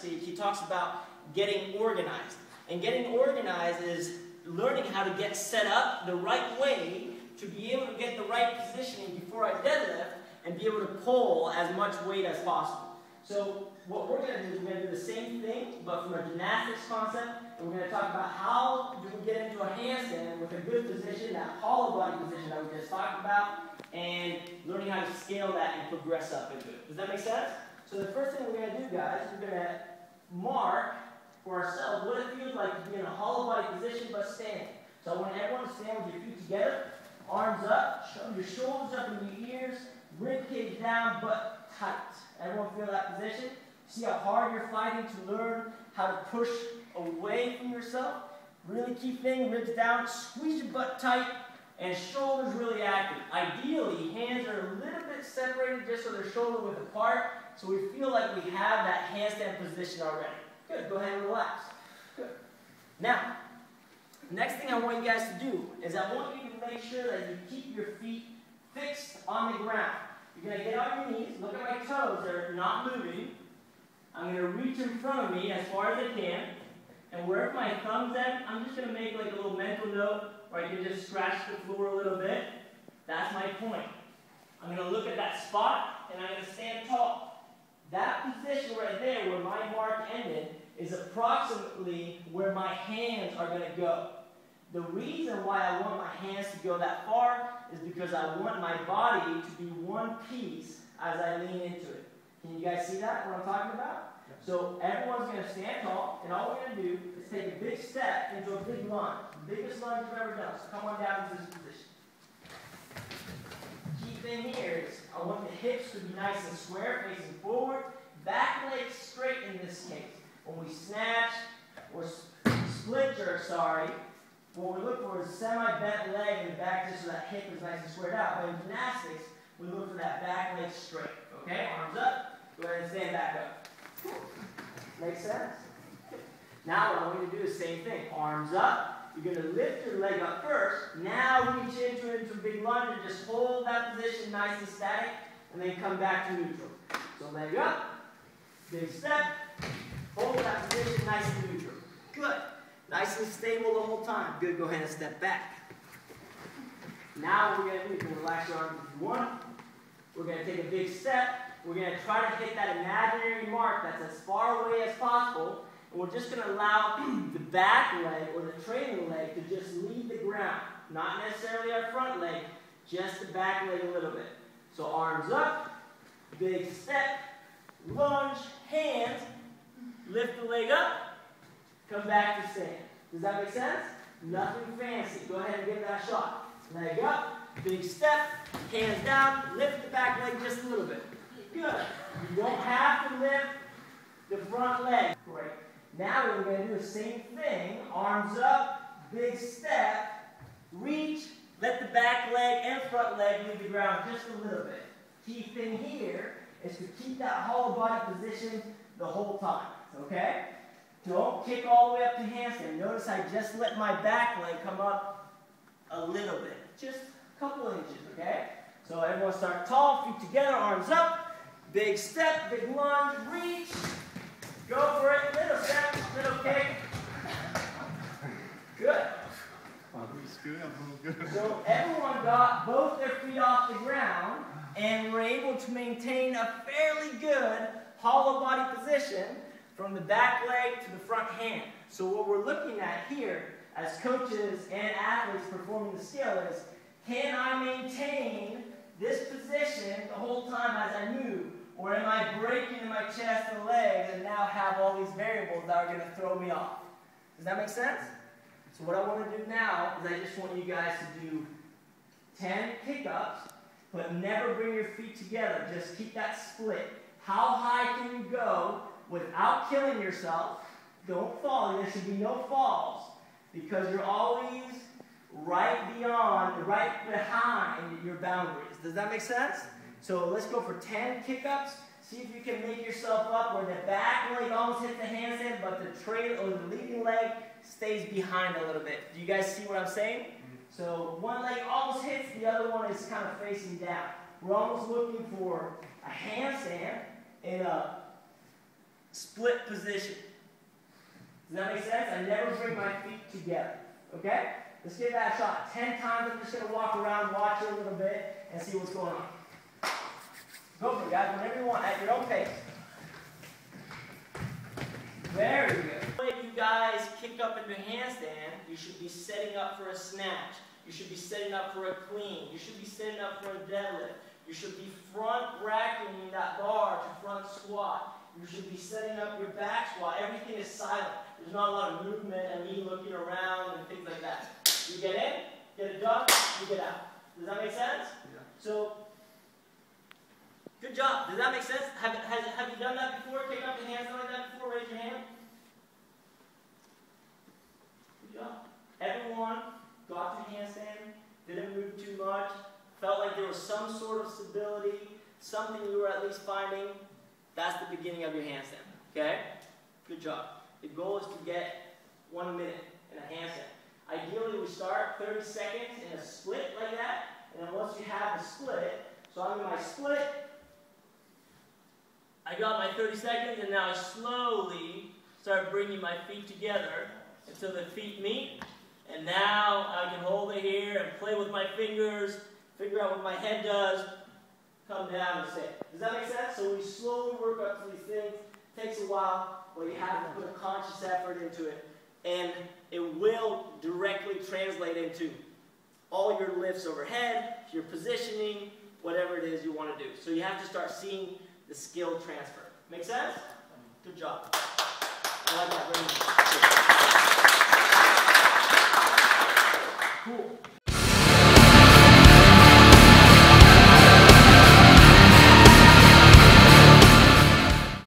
speak, he talks about getting organized. And getting organized is learning how to get set up the right way to be able to get the right positioning before I deadlift and be able to pull as much weight as possible. So what we're going to do is we're going to do the same thing, but from a gymnastics concept, and we're going to talk about how do we get into a handstand with a good position, that hollow body position that we just talked about, and learning how to scale that and progress up into it. Does that make sense? So the first thing we're going to do, guys, we're going to mark for ourselves what it feels like to be in a hollow body position but standing. So I want everyone to stand with your feet together, arms up, your shoulders up in your ears, rib cage down but tight. Everyone feel that position? See how hard you're fighting to learn how to push away from yourself? Really key thing, ribs down, squeeze your butt tight, and shoulders really active. Ideally, hands are a little bit separated just so they're shoulder width apart, so we feel like we have that handstand position already. Good, go ahead and relax. Good. Now, the next thing I want you guys to do is I want you to make sure that you keep your feet fixed on the ground. You're going to get on your knees, look at my toes, they're not moving. I'm going to reach in front of me as far as I can, and wherever my thumb's at, I'm just going to make like a little mental note where I can just scratch the floor a little bit. That's my point. I'm going to look at that spot, and I'm going to stand tall. That position right there where my mark ended is approximately where my hands are going to go. The reason why I want my hands to go that far is because I want my body to be one piece as I lean into it. Can you guys see that, what I'm talking about? Yeah. So everyone's going to stand tall, and all we're going to do is take a big step into a big lunge. The biggest lunge you've ever done. So come on down to this position. Key thing here is I want the hips to be nice and square, facing forward. Back leg straight in this case. When we snatch or split jerk, what we look for is a semi-bent leg in the back just so that hip is nice and squared out. But in gymnastics, we look for that back leg straight. Okay, arms up. Go ahead and stand back up. Makes sense? Now what I want you to do is the same thing. Arms up. You're going to lift your leg up first. Now reach into a big lunge and just hold that position nice and static, and then come back to neutral. So leg up. Big step. Hold that position nice and neutral. Good. Nice and stable the whole time. Good. Go ahead and step back. Now what we're going to do, you can relax your arms if you want. We're going to take a big step. We're going to try to hit that imaginary mark that's as far away as possible. And we're just going to allow the back leg or the trailing leg to just leave the ground. Not necessarily our front leg, just the back leg a little bit. So arms up, big step, lunge, hands, lift the leg up, come back to stand. Does that make sense? Nothing fancy. Go ahead and give it that shot. Leg up, big step, hands down, lift the back leg just a little bit. Good. You don't have to lift the front leg. Great. Now we're going to do the same thing. Arms up, big step, reach, let the back leg and front leg leave the ground just a little bit. Key thing here is to keep that hollow body position the whole time. Okay? Don't kick all the way up to handstand. Notice I just let my back leg come up a little bit. Just a couple inches, okay? So everyone start tall, feet together, arms up. Big step, big lunge, reach. Go for it. Little step, little kick. Good. So everyone got both their feet off the ground and were able to maintain a fairly good hollow body position from the back leg to the front hand. So what we're looking at here as coaches and athletes performing the skill is, can I maintain this position the whole time as I move? Or am I breaking in my chest and legs and now have all these variables that are going to throw me off? Does that make sense? So what I want to do now is I just want you guys to do 10 kick-ups, but never bring your feet together. Just keep that split. How high can you go without killing yourself? Don't fall. There should be no falls because you're always right behind your boundaries. Does that make sense? So let's go for 10 kick-ups. See if you can make yourself up where the back leg almost hits the handstand, but the trail or the leading leg stays behind a little bit. Do you guys see what I'm saying? So one leg almost hits, the other one is kind of facing down. We're almost looking for a handstand in a split position. Does that make sense? I never bring my feet together. Okay? Let's give that a shot. 10 times. I'm just going to walk around, watch it a little bit, and see what's going on. Go for it, guys. Whenever you want, at your own pace. Very good. When you guys kick up into handstand, you should be setting up for a snatch. You should be setting up for a clean. You should be setting up for a deadlift. You should be front racking that bar to front squat. You should be setting up your back squat. Everything is silent. There's not a lot of movement and me looking around and things like that. You get in, get it done, you get out. Does that make sense? Yeah. So, good job. Does that make sense? Have you done that before? Kick up your hands like that before? Raise your hand. Good job. Everyone got to handstand, didn't move too much, felt like there was some sort of stability, something you were at least finding. That's the beginning of your handstand. Okay? Good job. The goal is to get 1 minute in a handstand. Ideally, we start 30 seconds in a split like that, and then once you have the split, so I'm in my split, I got my 30 seconds, and now I slowly start bringing my feet together until the feet meet, and now I can hold it here and play with my fingers, figure out what my head does, come down and sit. Does that make sense? So we slowly work up to these things. It takes a while, but you have to put a conscious effort into it, and it will directly translate into all your lifts overhead, your positioning, whatever it is you want to do. So you have to start seeing the skill transfer. Make sense? Good job. I like that very much. Cool.